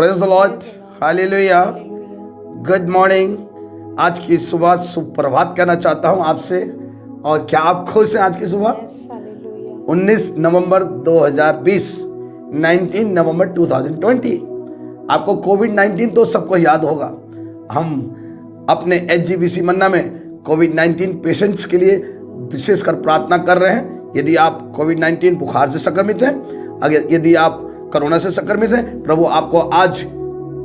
Praise the Lord, hallelujah, good morning. आज की सुबह सुप्रभात कहना चाहता हूं आपसे। और क्या आप खुश हैं आज की सुबह? 19 नवंबर 2020, 19 नवंबर 2020। आपको कोविड-19 तो सबको याद होगा। हम अपने HGBC मन्ना में कोविड-19 पेशेंट्स के लिए विशेषकर प्रार्थना कर रहे हैं। यदि आप कोविड-19 बुखार से संक्रमित हैं, अगर यदि आप कोरोना से संक्रमित हैं, प्रभु आपको आज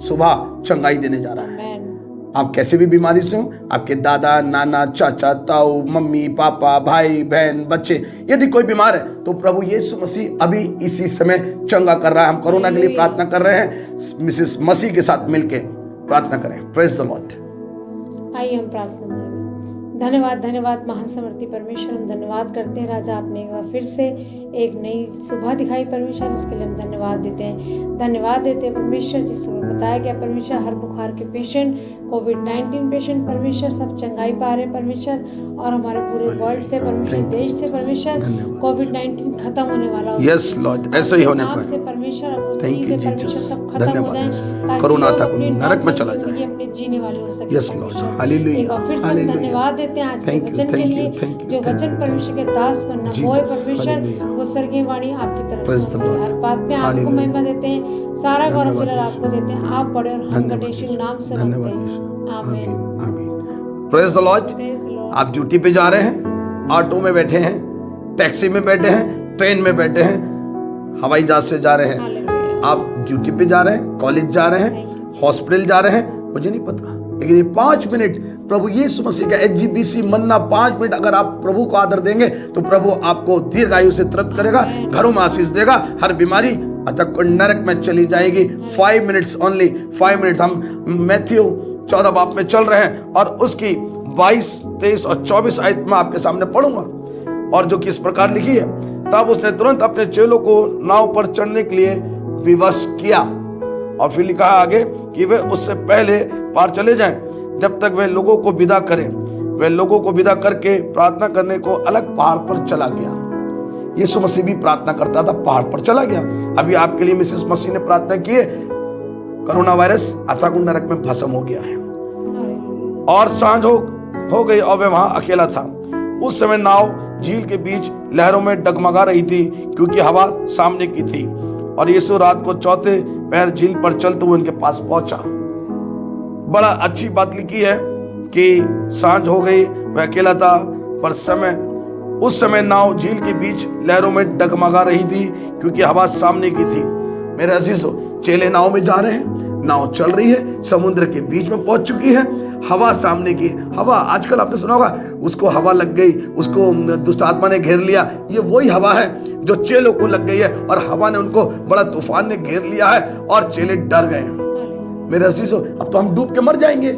सुबह चंगाई देने जा रहा है। आप कैसे भी बीमारी से हो, आपके दादा, नाना, चाचा, ताऊ, मम्मी, पापा, भाई, बहन, बच्चे, यदि कोई बीमार है तो प्रभु यीशु मसीह अभी इसी समय चंगा कर रहा है। हम कोरोना के लिए प्रार्थना कर रहे हैं। मिसेस मसीह के साथ मिलके प्रार्थना करें। Praise the Lord. आइए हम प्रार्थना करें। धन्यवाद धन्यवाद महान समर्थी परमेश्वर, हम धन्यवाद करते हैं राजा, आपने एक बार फिर से एक नई सुबह दिखाई परमेश्वर, इसके लिए हम धन्यवाद देते हैं। धन्यवाद देते हैं परमेश्वर, जिसको बताया गया परमेश्वर हर बुखार के पेशेंट, कोविड-19 पेशेंट परमेश्वर सब चंगाई पा रहे हैं परमेश्वर, और हमारे पूरे वर्ल्ड से परमेश्वर, देश से परमेश्वर कोविड-19 खत्म होने वाला हो। यस लॉर्ड, ऐसे ही होने पाए। से परमेश्वर थैंक यू जीसस, सब खत्म हो जाए, कोरोना तक नरक में चला जाए, अपने जीने वाले हो सके। Yes Lord, hallelujah. एक बार फिर से धन्यवाद देते हैं आज के वचन के लिए, जो वचन परमेश्वर के दास बनना होए परमेश्वर, वो स्वर्गीय वाणी आपकी तरफ से हर बात में आपको महिमा देते हैं, सारा गौरव दुलार आपको देते हैं। आप बड़े और हम बड़े यीशु नाम से मांगते हैं, आमीन आमीन। Praise the Lord. आप ड्यूटी पे जा रहे हैं, ऑटो में बैठे हैं, टैक्सी में बैठे हैं, ट्रेन में बैठे हैं, हवाई जहाज से जा रहे हैं, आप ड्यूटी पे जा रहे हैं, कॉलेज जा रहे हैं, हॉस्पिटल जा रहे हैं, मुझे नहीं पता, लेकिन ये 5 मिनट प्रभु यीशु मसीह का HGBC मन्ना 5 मिनट अगर आप प्रभु को आदर देंगे तो प्रभु आपको दीर्घायु से तृप्त करेगा, घरों में आशीष देगा, हर बीमारी अतक नरक में चली जाएगी। 5 मिनट्स ओनली, 5 मिनट्स। हम मैथ्यू 14 बाब में चल रहे हैं और उसकी 22, 23 और 24 आयत में आपके सामने पढ़ूंगा, और जो किस प्रकार लिखी है। तब उसने तुरंत अपने चेलों को नाव पर चढ़ने के लिए विवश किया, और फिर लिखा है आगे कि वे उससे पहले पार चले जाएं जब तक वे लोगों को विदा करें। वे लोगों को विदा करके प्रार्थना करने को अलग पहाड़ पर चला गया। यीशु मसीह भी प्रार्थना करता था, पहाड़ पर चला गया। अभी आपके लिए मिसेस मसीह ने प्रार्थना की है, कोरोना वायरस अथाह नरक में भस्म हो गया है। और सांझ हो गई और वह वहां अकेला था। उस समय नाव झील के बीच लहरों में डगमगा रही थी, क्योंकि हवा सामने की थी, और यीशु रात को चौथे पहर झील पर चलते हुए उनके पास पहुंचा। बड़ा अच्छी बात लिखी है कि सांझ हो गई, वह अकेला था, पर उस समय नाव झील के बीच लहरों में डगमगा रही थी, क्योंकि हवा सामने की थी। मेरे अजीजों, चेले नाव में जा रहे हैं, नाव चल रही है, समुद्र के बीच में पहुंच चुकी है, हवा सामने की। हवा आजकल आपने सुना होगा, उसको हवा लग गई, उसको दुष्ट आत्मा ने घेर लिया। ये वही हवा है जो चेलों को लग गई है, और हवा ने उनको, बड़ा तूफान ने घेर लिया है, और चेले डर गए। मेरे अजीजों, अब तो हम डूब के मर जाएंगे।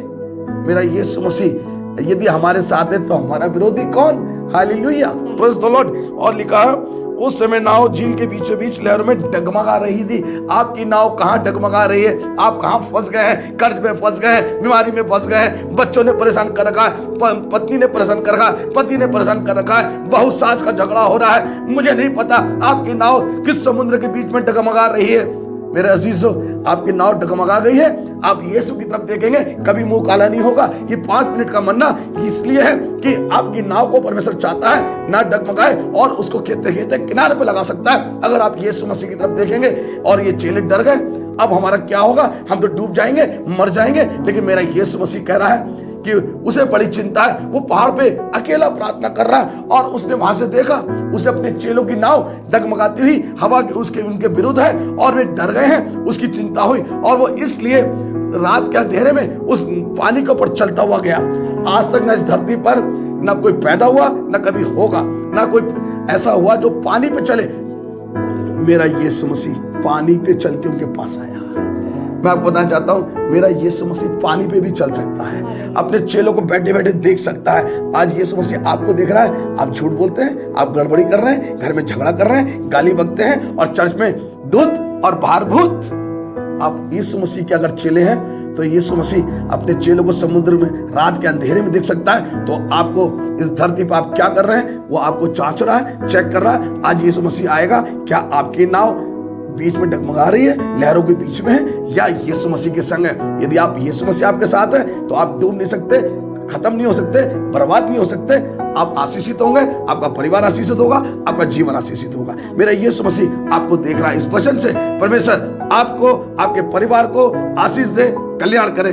मेरा यीशु मसीह यदि हमारे साथ है तो हमारा विरोधी कौन? Hallelujah, praise the Lord. और लिखा है उस समय नाव झील के बीचों बीच लहरों में डगमगा रही थी। आपकी नाव कहाँ डगमगा रही है? आप कहाँ फंस गए हैं? कर्ज में फंस गए हैं, बीमारी में फंस गए हैं, बच्चों ने परेशान कर रखा है, पत्नी ने परेशान कर रखा है, पति ने परेशान कर रखा है, बहू सास का झगड़ा हो रहा है, मुझे नहीं पता आपकी नाव किस समुद्र के बीच में डगमगा रही है। मेरे अजीजों, आपकी नाव डगमगा गई है, आप यीशु की तरफ देखेंगे, कभी मुंह काला नहीं होगा। ये 5 मिनट का मन्ना इसलिए है कि आपकी नाव को परमेश्वर चाहता है ना डगमगाए, और उसको खेते खेते किनारे पे लगा सकता है अगर आप यीशु मसीह की तरफ देखेंगे। और ये चेले डर गए, अब हमारा क्या होगा? हम तो डूब जाएंगे, मर जाएंगे। लेकिन मेरा यीशु मसीह कह रहा है कि उसे बड़ी चिंता है, वो पहाड़ पे अकेला प्रार्थना कर रहा है, और उसने वहां से देखा, उसे अपने चेलों की नाव डगमगाती हुई हवा उनके विरुद्ध है, और वे डर गए हैं, उसकी चिंता हुई, और वो इसलिए रात के अंधेरे में उस पानी के ऊपर चलता हुआ गया। आज तक न इस धरती पर न कोई पैदा हुआ, न कभी होगा, न कोई ऐसा हुआ जो पानी पे चले। मेरा यीशु मसीह पानी पे चल के उनके पास आया। मैं आपको बताना चाहता हूं, मेरा यीशु मसीह पानी पे भी चल सकता है, अपने चेलों को बैठे बैठे देख सकता है। आज यीशु मसीह आपको देख रहा है। आप झूठ बोलते हैं, आप गड़बड़ी कर रहे हैं, घर में झगड़ा कर रहे हैं, गाली बकते हैं, और चर्च में दूत और बाहर भूत। आप यीशु मसीह के अगर चेले हैं तो यीशु मसीह अपने चेलों को समुद्र में रात के अंधेरे में देख सकता है। तो आपको इस धरती पर आप क्या कर रहे हैं वो आपको जांच रहा है, चेक कर रहा है। आज यीशु मसीह आएगा, क्या आपकी नाव बीच में डगमगा रही है, लहरों के बीच में है, या यीशु मसीह के संग है। यदि आप यीशु मसीह आपके साथ है तो आप डूब नहीं सकते, खत्म नहीं हो सकते, बर्बाद नहीं हो सकते। आप आशीषित होंगे, आपका परिवार आशीषित होगा, आपका जीवन आशीषित होगा। मेरा यीशु मसीह आपको देख रहा है। इस वचन से परमेश्वर आपको, आपके परिवार को आशीष दे, कल्याण करे।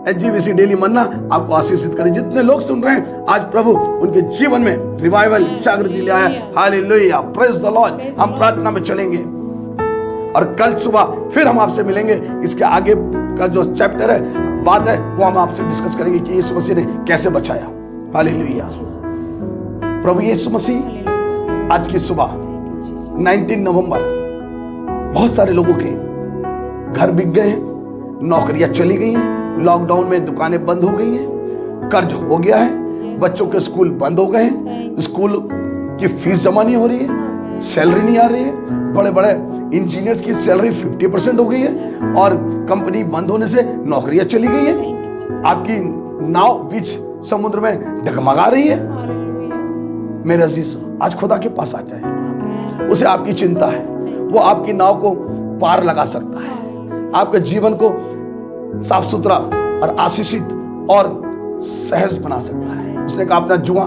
एचजीवीसी डेली मन्ना आपको आशीषित करे। जितने लोग सुन रहे हैं, आज प्रभु उनके जीवन में रिवाइवल, जागृति ले आया। Hallelujah, praise the Lord. हम प्रार्थना में चलेंगे और कल सुबह फिर हम आपसे मिलेंगे। इसके आगे का जो चैप्टर है, बात है, वो हम आपसे डिस्कस करेंगे कि यीशु मसीह ने कैसे बचाया। हालेलुया। प्रभु यीशु मसीह आज की सुबह 19 नवंबर बहुत सारे लोगों के घर बिक गए हैं, नौकरियां चली गई हैं, लॉकडाउन में दुकानें बंद हो गई हैं, कर्ज हो गया है, बच्चों के स्कूल बंद हो गए हैं, स्कूल की फीस जमा नहीं हो रही है, सैलरी नहीं आ रही है, बड़े बड़े इंजीनियर्स की सैलरी 50% हो गई है और कंपनी बंद होने से नौकरियां चली गई हैं। आपकी नाव बीच समुद्र में डगमगा रही है। मेरे अजीज, आज खुदा के पास आ जाए। उसे आपकी चिंता है, वो आपकी नाव को पार लगा सकता है, आपके जीवन को साफ सुथरा और आशीषित और सहज बना सकता है। उसने कहा अपना जुआ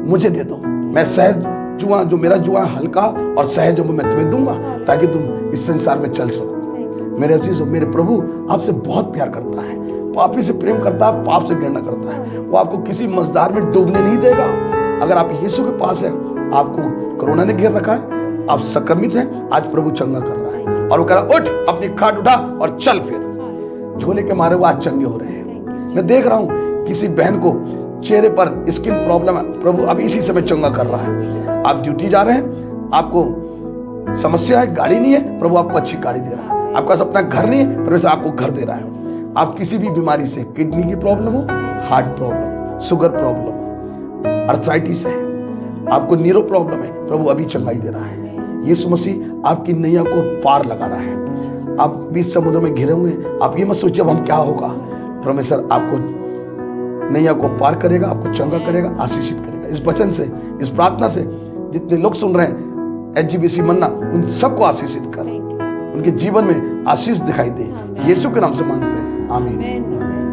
मुझे दे दो, मैं सहज जुआ, जो मेरा जुआ हल्का और सहज मैं तुम्हें दूंगा ताकि तुम इस संसार में चल सको। मेरे अजीज, मेरे प्रभु आपसे बहुत प्यार करता है, पापी से प्रेम करता है, पाप से घृणा करता है। वो आपको किसी मझधार में डूबने नहीं देगा। अगर आप यीशु के पास हैं, आपको कोरोना ने घेर रखा है, आप संक्रमित हैं, आज प्रभु चंगा कर रहा है और वो कह रहा उठ, अपनी खाट उठा और चल। फिर झोले के मारे वो आज चंगे हो रहे हैं। मैं देख रहा हूं किसी बहन को चेहरे पर स्किन प्रॉब्लम है, प्रभु अब इसी समय चंगा कर रहा है। आप ड्यूटी जा रहे हैं, आपको समस्या है, गाड़ी नहीं है, प्रभु आपको अच्छी गाड़ी दे रहा है। आपका अपना घर नहीं है, परमेश्वर आपको घर दे रहा है। आप किसी भी बीमारी से, किडनी की प्रॉब्लम हो, heart problem, sugar problem, arthritis है, आपको न्यूरो प्रॉब्लम है, प्रभु अभी चंगाई दे रहा है। यीशु मसीह आपकी नैया को पार लगा रहा है। आप बीच समुद्र में घिरे होंगे, आप ये मत सोचिए अब हम क्या होगा। परमेश्वर आपको नैया को पार करेगा, आपको चंगा करेगा, आशीषित करेगा। इस वचन से, इस प्रार्थना से जितने लोग सुन रहे हैं एचजीबीसी मन्ना, उन सबको आशीषित कर, उनके जीवन में आशीष दिखाई दे। यीशु के नाम से मांगते हैं, आमीन।